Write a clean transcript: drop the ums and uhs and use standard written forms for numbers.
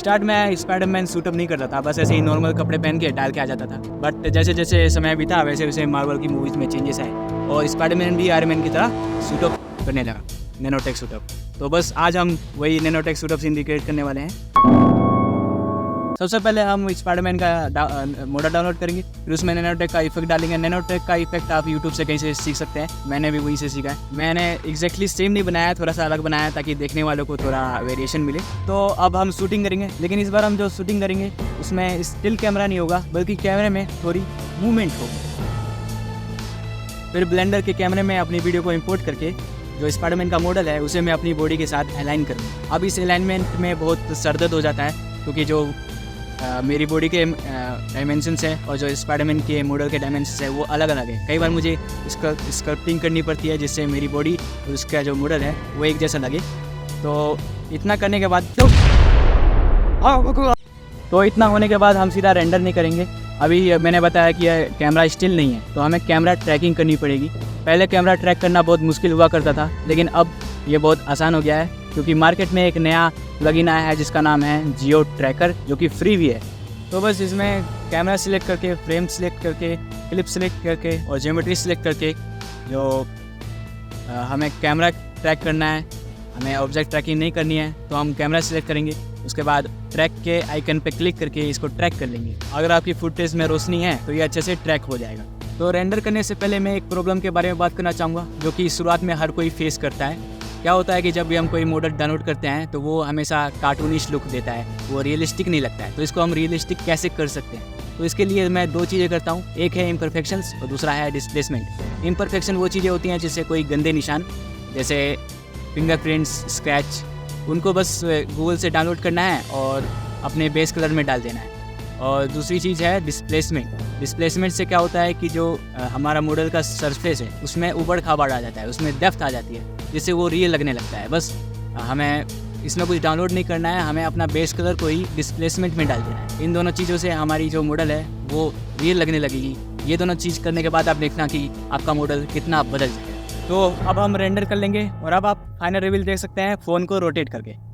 Start में Spiderman suit up नहीं करता था, बस ऐसे ही नॉर्मल कपड़े पहन के डाल के आ जाता था। बट जैसे जैसे समय बीता वैसे वैसे मार्वल की मूवीज़ में चेंजेस आए और स्पाइडरमैन भी आयरन मैन की तरह सूटअप करने लगा, नैनोटेक सूटअप। तो बस आज हम वही नैनोटेक सूटअप सीन रिक्रिएट करने वाले हैं। सबसे पहले हम स्पाइडरमैन का मॉडल डाउनलोड करेंगे, फिर उसमें नैनोटेक का इफेक्ट डालेंगे। नैनोटेक का इफेक्ट आप यूट्यूब से कहीं से सीख सकते हैं, मैंने भी वहीं से सीखा है। मैंने एग्जैक्टली सेम नहीं बनाया, थोड़ा सा अलग बनाया ताकि देखने वालों को थोड़ा वेरिएशन मिले। तो अब हम शूटिंग करेंगे, लेकिन इस बार हम जो शूटिंग करेंगे उसमें स्टिल कैमरा नहीं होगा, बल्कि कैमरे में थोड़ी मूवमेंट होगी। फिर ब्लेंडर के कैमरे में अपनी वीडियो को इम्पोर्ट करके जो स्पाइडरमैन का मॉडल है उसे मैं अपनी बॉडी के साथ अलाइन करूँगा। अब इस अलाइनमेंट में बहुत सरदर्द हो जाता है, क्योंकि जो मेरी बॉडी के डायमेंशंस है और जो स्पाइडरमैन के मॉडल के डायमेंशंस है वो अलग अलग है। कई बार मुझे स्कल्पटिंग करनी पड़ती है जिससे मेरी बॉडी और उसका जो मॉडल है वो एक जैसा लगे। तो इतना करने के बाद इतना होने के बाद हम सीधा रेंडर नहीं करेंगे। अभी मैंने बताया कि कैमरा स्टिल नहीं है, तो हमें कैमरा ट्रैकिंग करनी पड़ेगी। पहले कैमरा ट्रैक करना बहुत मुश्किल हुआ करता था, लेकिन अब ये बहुत आसान हो गया है, क्योंकि मार्केट में एक नया प्लगइन आया है जिसका नाम है जियो ट्रैकर, जो कि फ्री भी है। तो बस इसमें कैमरा सिलेक्ट करके, फ्रेम सिलेक्ट करके, क्लिप सिलेक्ट करके और ज्योमेट्री सिलेक्ट करके जो हमें कैमरा ट्रैक करना है, हमें ऑब्जेक्ट ट्रैकिंग नहीं करनी है, तो हम कैमरा सिलेक्ट करेंगे। उसके बाद ट्रैक के आइकन पे क्लिक करके इसको ट्रैक कर लेंगे। अगर आपकी फुटेज में रोशनी है तो ये अच्छे से ट्रैक हो जाएगा। तो रेंडर करने से पहले मैं एक प्रॉब्लम के बारे में बात करना चाहूँगा, जो कि शुरुआत में हर कोई फेस करता है। क्या होता है कि जब भी हम कोई मॉडल डाउनलोड करते हैं तो वो हमेशा कार्टूनिश लुक देता है, वो रियलिस्टिक नहीं लगता है। तो इसको हम रियलिस्टिक कैसे कर सकते हैं? तो इसके लिए मैं दो चीज़ें करता हूँ, एक है इम्परफेक्शंस और दूसरा है डिस्प्लेसमेंट। इम्परफेक्शन वो चीज़ें होती हैं जिससे कोई गंदे निशान, जैसे फिंगरप्रिंट्स, स्क्रैच, उनको बस गूगल से डाउनलोड करना है और अपने बेस कलर में डाल देना है। और दूसरी चीज़ है डिस्प्लेसमेंट। डिस्प्लेसमेंट से क्या होता है कि जो हमारा मॉडल का सरफेस है उसमें उबड़ खाबड़ आ जाता है, उसमें डेप्थ आ जाती है, जिससे वो रियल लगने लगता है। बस हमें इसमें कुछ डाउनलोड नहीं करना है, हमें अपना बेस कलर को ही डिस्प्लेसमेंट में डाल देना है। इन दोनों चीज़ों से हमारी जो मॉडल है वो रियल लगने लगेगी। ये दोनों चीज़ करने के बाद आप देखना कि आपका मॉडल कितना बदल जाएगा। तो अब हम रेंडर कर लेंगे और अब आप फाइनल रिवील देख सकते हैं फ़ोन को रोटेट करके।